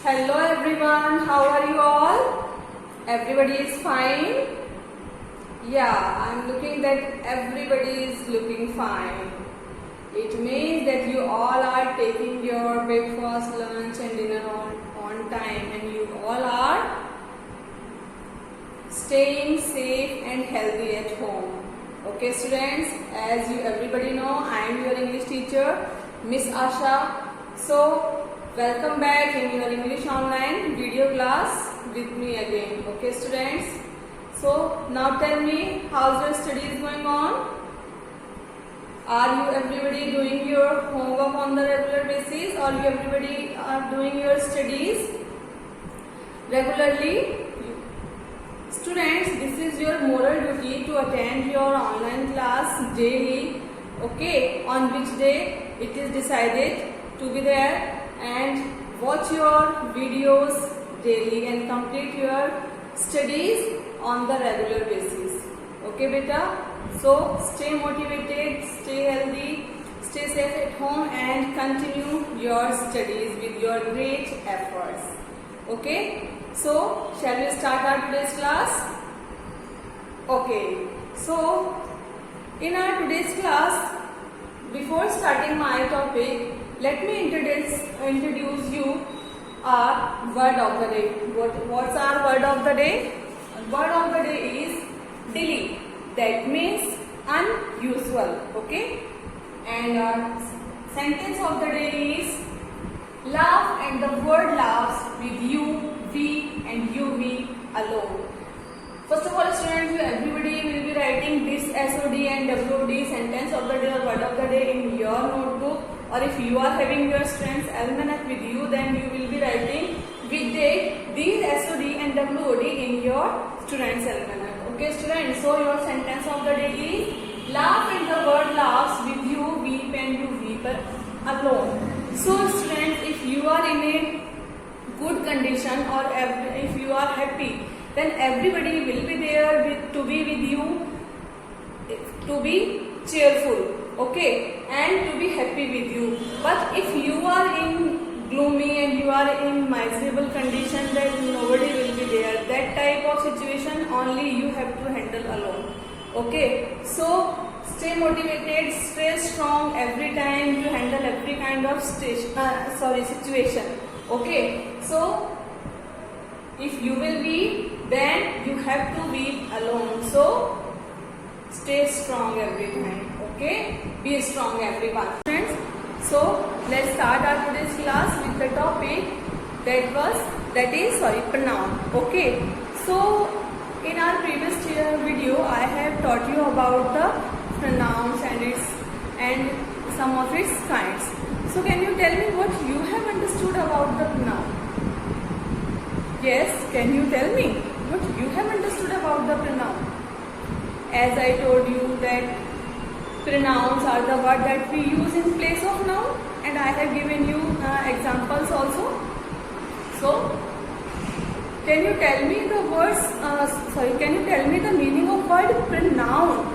Hello everyone, how are you all? Everybody is fine? Yeah, I'm looking that everybody is looking fine. It means that you all are taking your breakfast, lunch and dinner on time, and you all are staying safe and healthy at home. Okay students, as you everybody know, I am your English teacher, Miss Asha. So welcome back in your English online video class with me again. Okay students, so now tell me, how's your studies going on? Are you everybody doing your homework on the regular basis, or you everybody are doing your studies regularly? Students, this is your moral duty to attend your online class daily, okay, on which day it is decided to be there, and watch your videos daily and complete your studies on the regular basis. Okay beta, so stay motivated, stay healthy, stay safe at home and continue your studies with your great efforts. Okay, so shall we start our today's class? Okay, so in our today's class, before starting my topic, let me introduce you our word of the day. What's our word of the day? Word of the day is delete. That means unusual. Okay, and our sentence of the day is laugh, and the word laughs with you, we and you, we alone. First of all students, you everybody will be writing this SOD and WOD, sentence of the day or word of the day, in your notebook, or if you are having your students almanac with you, then you will be writing with date these SOD and WOD in your students almanac. Okay students, so your sentence of the day is laugh, and the word laughs with you, weep and you weep alone. So students, if you are in a good condition or if you are happy, then everybody will be there to be with you, to be cheerful, okay, and to be happy with you. But if you are in gloomy and you are in miserable condition, then nobody will be there. That type of situation only you have to handle alone. Okay, so stay motivated, stay strong every time to handle every kind of situation. Okay, so if you will weep, then you have to weep alone. So stay strong every time. Okay, be strong everyone. Friends, so let's start our today's class with the topic that is pronoun. Okay, so in our previous video I have taught you about the pronouns and some of its kinds. So can you tell me what you have understood about the pronoun? Yes, can you tell me what you have understood about the pronoun? As I told you that pronouns are the word that we use in place of noun, and I have given you examples also. So can you tell me the meaning of word pronoun?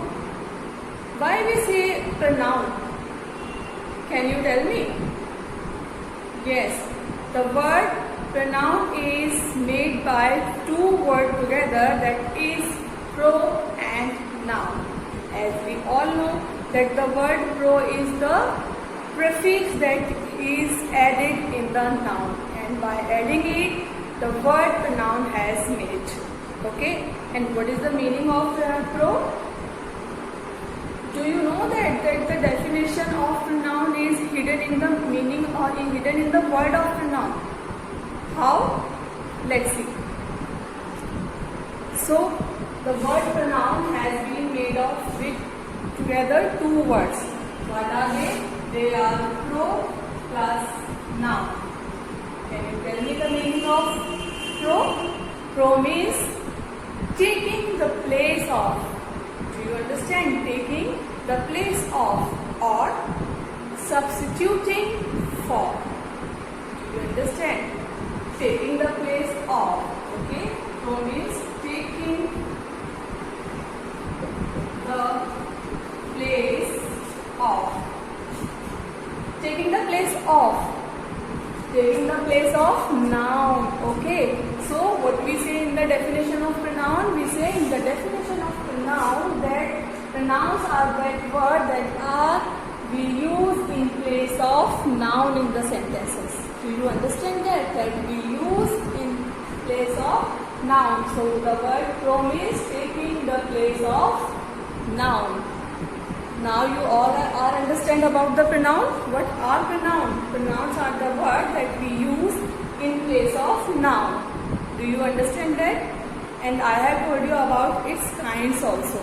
Why we say pronoun? Can you tell me? Yes, the word pronoun is made by two words together, that is pro and noun. As we all know that the word pro is the prefix that is added in the noun, and by adding it, the word pronoun has made. Okay, and what is the meaning of pro? Do you know that the definition of pronoun is hidden in the meaning or hidden in the word of pronoun? How? Let's see. So the word pronoun has been made of with together two words. What are they? They are pro plus noun. Can you tell me the meaning of pro? Pro means taking the place of. Do you understand? Taking the place of or substituting for. Do you understand? Taking the place of. Okay? Pro means taking the place of. Taking the place of. taking the place of noun. Okay, so what we say in the definition of pronoun? We say in the definition of pronoun that pronouns are that word that are we use in place of noun in the sentences. Do you understand that? That we use in place of noun. So the word from is taking the place of noun. Now you all are understand about the pronoun. What are pronouns? Pronouns are the word that we use in place of noun. Do you understand that? And I have told you about its kinds also.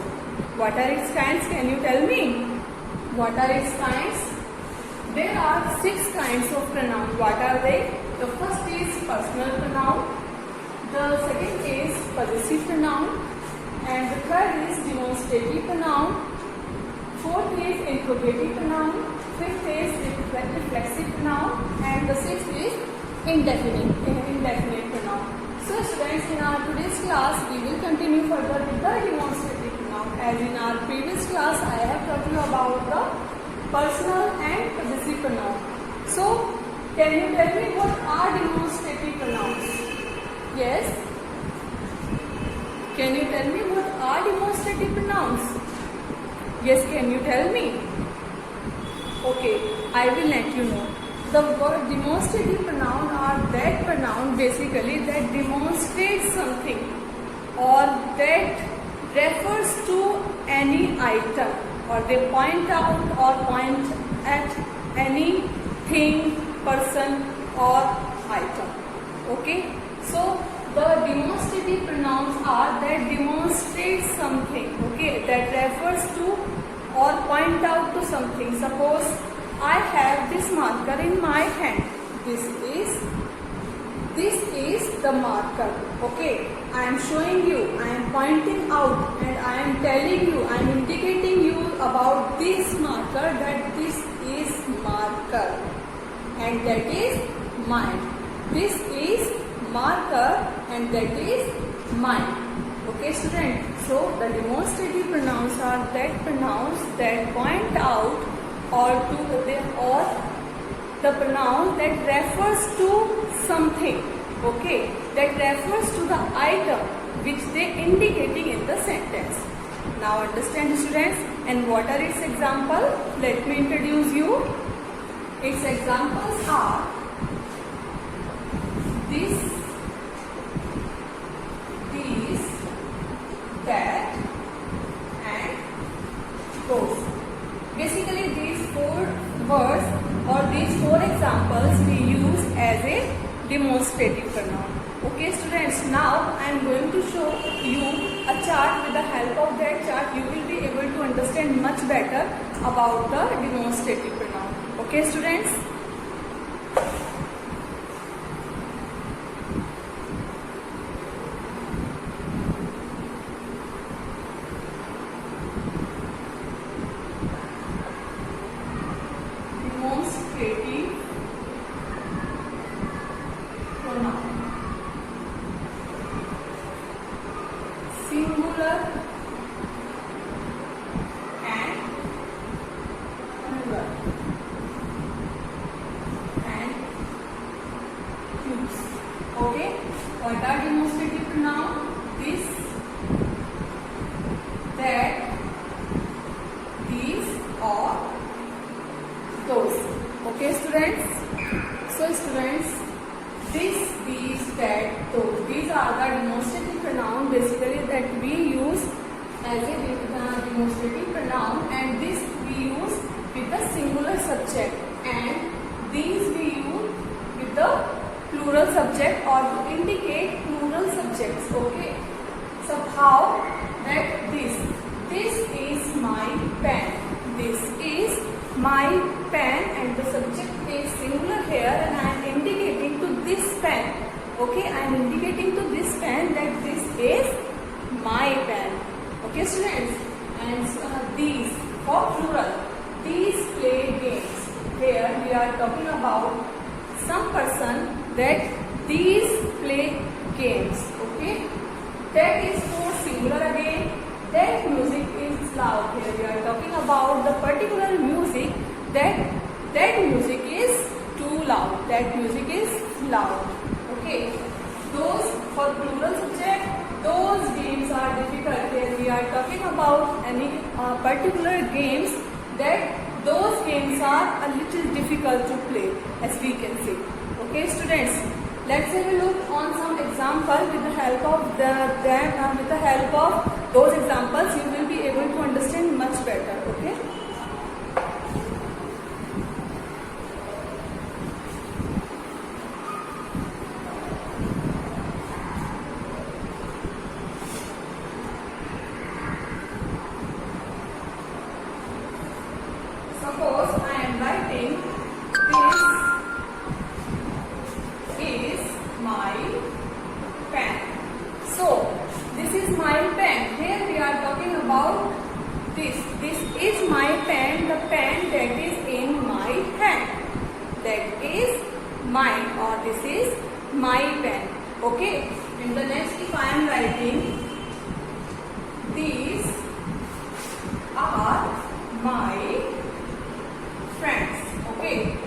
What are its kinds? Can you tell me? What are its kinds? There are 6 kinds of pronoun. What are they? The first is personal pronoun. The second is possessive pronoun. And the third is demonstrative pronoun. Fourth is interrogative pronoun. Fifth is reflexive pronoun. And the sixth is indefinite pronoun. So students, in our today's class, we will continue further with the demonstrative pronoun. As in our previous class, I have taught you about the personal and possessive pronoun. So, can you tell me what are demonstrative pronouns? Yes? Can you tell me what are demonstrative pronouns? Yes, can you tell me? Okay, I will let you know. The word demonstrative pronoun are that pronoun basically that demonstrates something or that refers to any item, or they point out or point at any thing, person or item. Okay, so the demonstrative pronouns are that demonstrate something, okay, that refers to or point out to something. Suppose I have this marker in my hand. This is the marker. Okay, I am showing you, I am pointing out, and I am telling you, I am indicating you about this marker, that this is marker and that is mine. This is marker and that is mine. Okay, student. So the demonstrative pronouns are that pronouns that point out or the pronoun that refers to something, okay, that refers to the item which they indicating in the sentence. Now understand, students, and what are its examples? Let me introduce you. Its examples are this, these, that and those. Basically these 4 words or these 4 examples we use as a demonstrative pronoun. Okay, students, now I am going to show you a chart. With the help of that chart you will be able to understand much better about the demonstrative pronoun. Okay, students. Demonstrative pronoun. Singular and plural and use. Okay, what are demonstrative pronoun? This, that, these or those. Okay, students. So students, this, these, that, those. These are the demonstrative pronoun basically that we use as a demonstrative pronoun, and this we use with the singular subject, and these we use with the plural subject or to indicate plural subjects. Okay. So how that this is my pen. This is my pen, and the subject is singular here, and I am indicating to this pen. Okay, I am indicating to this pen that this is my pen. Okay, students. And these for plural. These play games. Here we are talking about some person that these play games. Okay. That is for singular again. That music is loud. Here we are talking about the particular music that music is too loud. That music is loud. Okay. Those for plural subject, those games are difficult. Here we are talking about any particular games that those games are a little difficult to play, as we can see. Okay, students. Let's have a look on some example with the help of with the help of those examples. You will be able to understand much better. Okay. Suppose I am writing this is my pen. So this is my pen. Here we are talking about this. This is my pen, the pen that is in my hand. That is mine, or this is my pen. Okay. In the next, if I am writing these are my friends. Okay.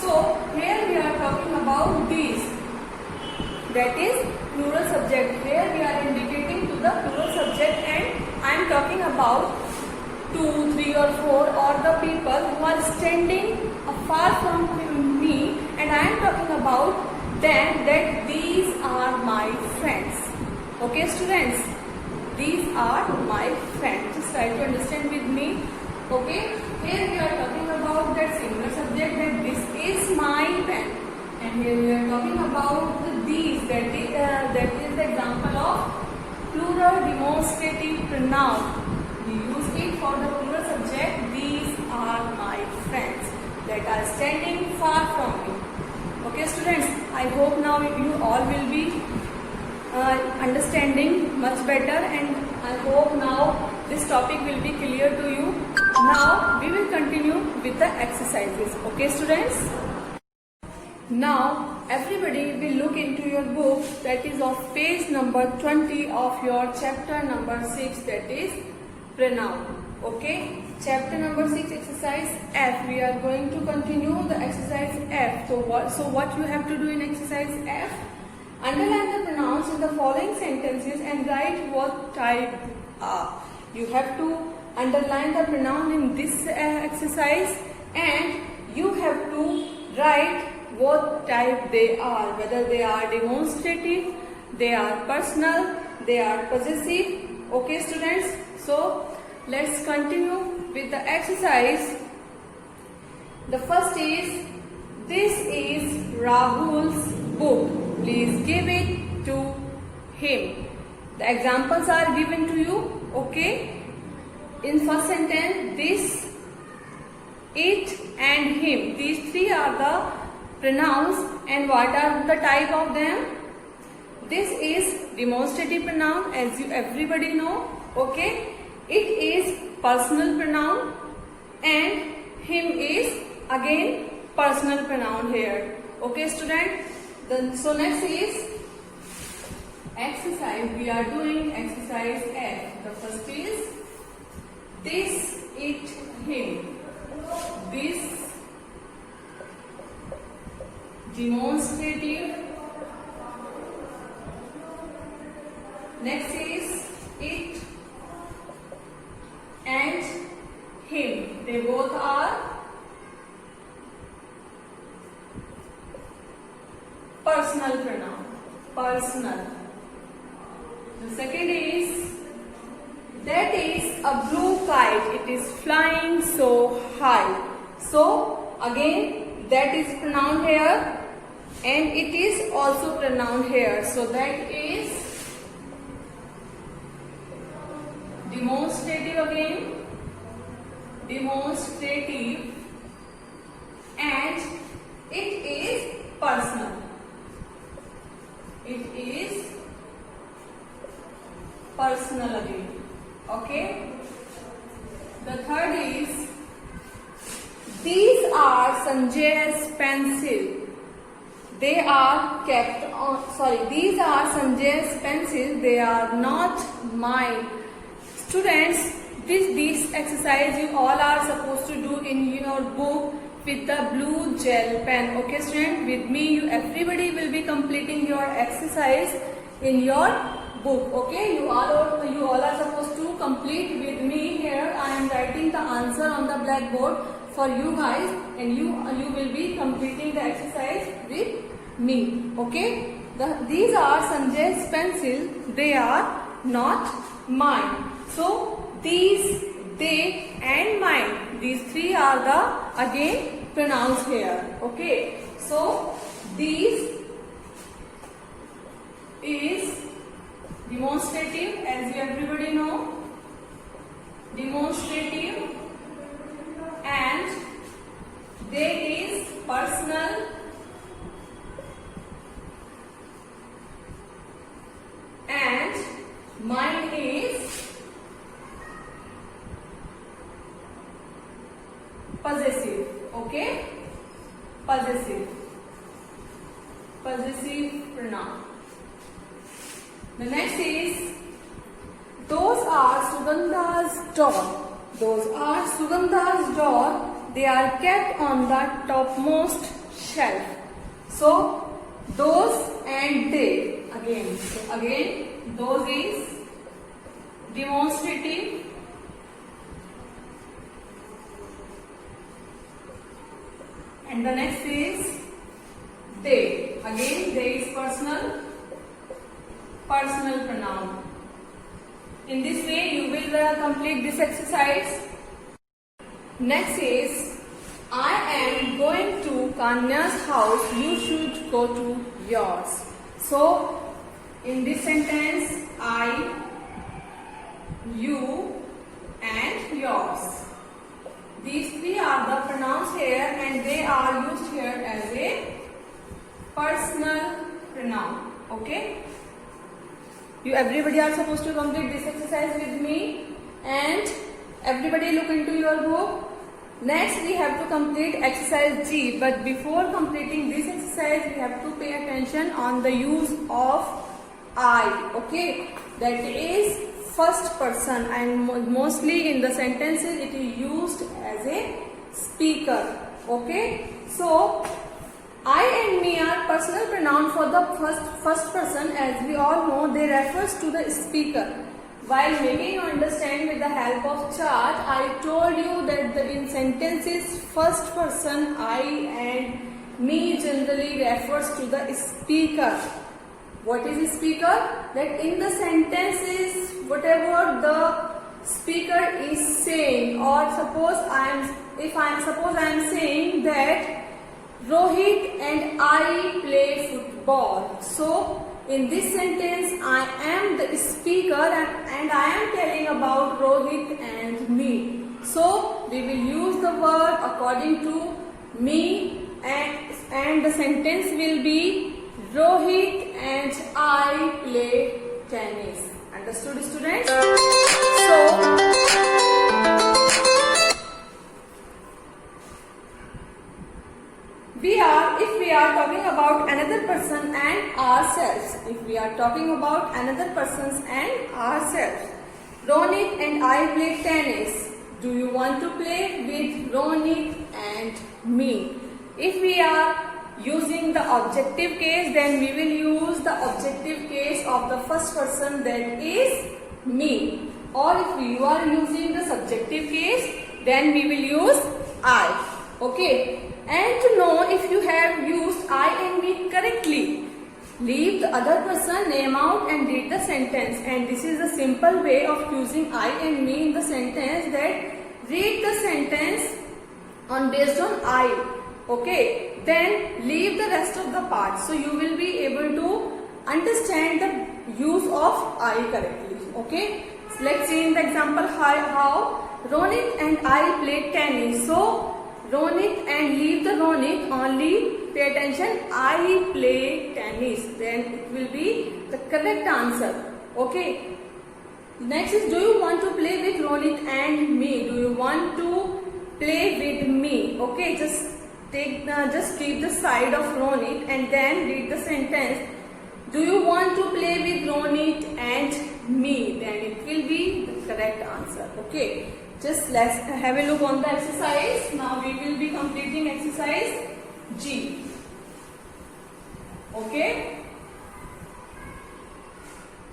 So here we are talking about these. That is plural subject. Here we are indicating to the plural subject, and I am talking about 2, 3 or 4 or the people who are standing far from me, and I am talking about them, that these are my friends. Okay, students, these are my friends. Just try to understand with me. Okay, here we are talking about that singular subject, that this is my pen, and here we are talking about these, that is the example of plural demonstrative pronoun. We use it for the plural subject. These are my friends that are standing far from me. Okay, students, I hope now you all will be understanding much better, and I hope now this topic will be clear to you. Now we will continue with the exercises. Okay, students? Now everybody will look into your book, that is of page number 20 of your chapter number 6, that is pronoun. Okay, chapter number 6, exercise F. We are going to continue the exercise F. So what you have to do in exercise F? Underline the pronouns in the following sentences and write what type are. You have to underline the pronoun in this exercise, and you have to write what type they are, whether they are demonstrative, they are personal, they are possessive. Okay, students, so let's continue with the exercise. The first is, this is Rahul's book, please give it to him. The examples are given to you. Okay, in first sentence, this, it and him, these three are the pronouns, and what are the type of them? This is demonstrative pronoun, as you everybody know. Okay, it is personal pronoun, and him is again personal pronoun here. Okay, student. So next is exercise. We are doing exercise F. The first is this, it, him. This, demonstrative. Next is it and him. They both are personal pronoun. Personal. The second is, that is a blue kite. It is flying so high. So again, that is pronoun here, and it is also pronoun here. So that is demonstrative again. Demonstrative, and it is personal. It is personal again. Okay. The third is, these are Sanjay's pencil. They are kept on. These are Sanjay's pencils. They are not mine. Students, this exercise you all are supposed to do in your book with the blue gel pen. Okay student, with me you everybody will be completing your exercise in your book. Okay, you all are supposed to complete with me. Here I am writing the answer on the blackboard for you guys, and you will be completing the exercise with me. Okay, these are Sanjay's pencil, they are not mine. So these, they and mine, these three are the again pronouns here. Okay, so these is demonstrative, as you everybody know, demonstrative, and they is personal, and mine is possessive. Okay, possessive pronoun. The next is, those are Sugandha's doll. Those are Sugandha's doll. They are kept on the topmost shelf. So those and they again. So again, those is demonstrative, and the next is they. Again, they is personal pronoun. In this way, you will complete this exercise. Next is, I am going to Kanya's house. You should go to yours. So, in this sentence, I, you, and yours. These three are the pronouns here, and they are used here as a personal pronoun. Okay. You everybody are supposed to complete this exercise with me, and everybody look into your book. Next we have to complete exercise G, but before completing this exercise we have to pay attention on the use of I. Okay, that is first person, and mostly in the sentences it is used as a speaker. Okay, so I and me are personal pronoun for the first person. As we all know, they refers to the speaker. While making you understand with the help of chart, I told you that in sentences first person I and me generally refers to the speaker. What is speaker? That in the sentences whatever the speaker is saying, or suppose I am saying that Rohit and I play football. So in this sentence I am the speaker, and I am telling about Rohit and me. So we will use the word according to me, and the sentence will be Rohit and I play tennis. Understood, students? So if we are talking about another person and ourselves, Ronit and I play tennis. Do you want to play with Ronit and me? If we are using the objective case, then we will use the objective case of the first person, that is me. Or if you are using the subjective case, then we will use I. Okay. And to know if you have used I and me correctly, leave the other person name out and read the sentence. And this is the simple way of using I and me in the sentence, that read the sentence based on I. Okay, then leave the rest of the parts. So you will be able to understand the use of I correctly. Okay, so let's see in the example how Ronit and I play tennis. So Ronit, and leave the Ronit, only pay attention, I play tennis. Then it will be the correct answer. Okay. Next is, do you want to play with Ronit and me? Do you want to play with me? Okay, just keep the side of Ronit and then read the sentence. Do you want to play with Ronit and me? Then it will be the correct answer. Okay. Just let's have a look on the exercise. Now we will be completing exercise G. Okay.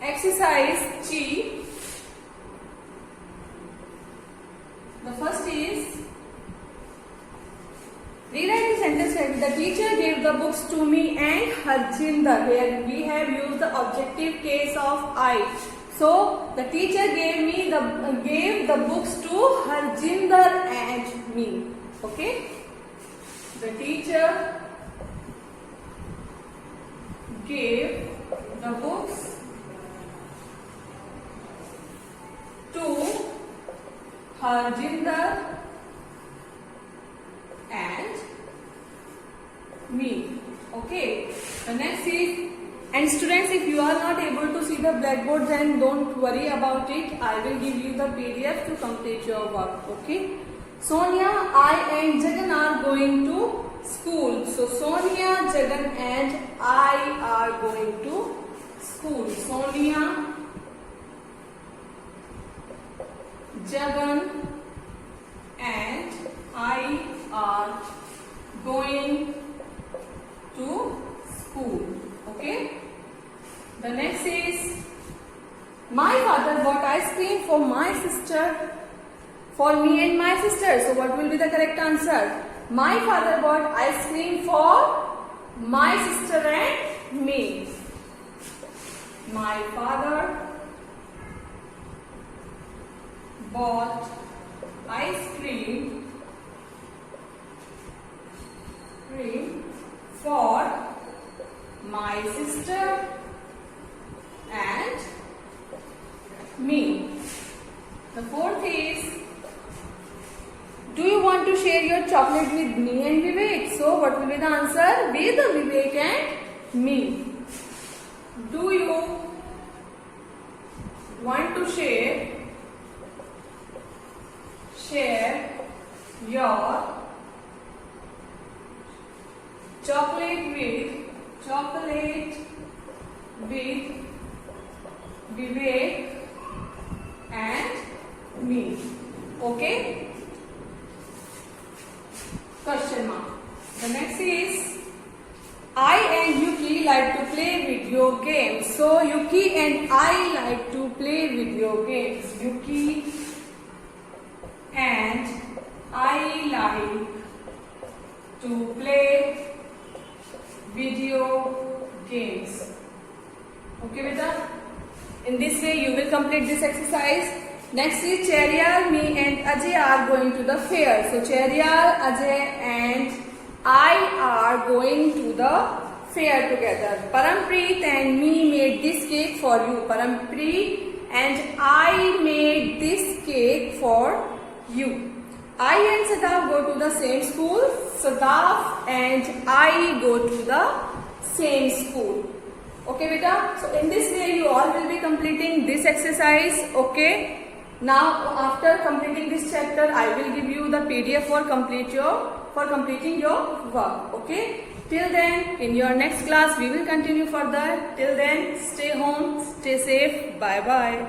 Exercise G. The first is rewrite the sentence like the teacher gave the books to me and Harjinder. Here we have used the objective case of I. So the teacher gave the books to Harjinder and me. Okay. The teacher gave the books to Harjinder and me. Okay. The next is, and students, if you are not able to see the blackboard, then don't worry about it. I will give you the PDF to complete your work. Okay. Sonia, I and Jagan are going to school. So Sonia, Jagan and I are going to school. Sonia, Jagan and I are going to school. Okay. The next is, my father bought ice cream for my sister, for me and my sister. So what will be the correct answer? My father bought ice cream for my sister and me. My father bought ice cream for my sister and me. The fourth is, do you want to share your chocolate with me and Vivek? So what will be the answer? With Vivek and me. Do you want to share your chocolate with Vivek and me. Okay. Question mark. The next is, I and Yuki like to play video games. So Yuki and I like to play video games. Yuki and I like to play video games. Okay, beta? In this way you will complete this exercise. Next is, Cheryal, me and Ajay are going to the fair. So Cheryal, Ajay and I are going to the fair together. Parampreet and me made this cake for you. Parampreet and I made this cake for you. I and Sadaf go to the same school. Sadaf and I go to the same school. Okay, beta? So in this way you all will be completing this exercise. Okay. Now after completing this chapter, I will give you the PDF for completing your work. Okay. Till then, in your next class we will continue further. Till then, stay home, stay safe. Bye bye.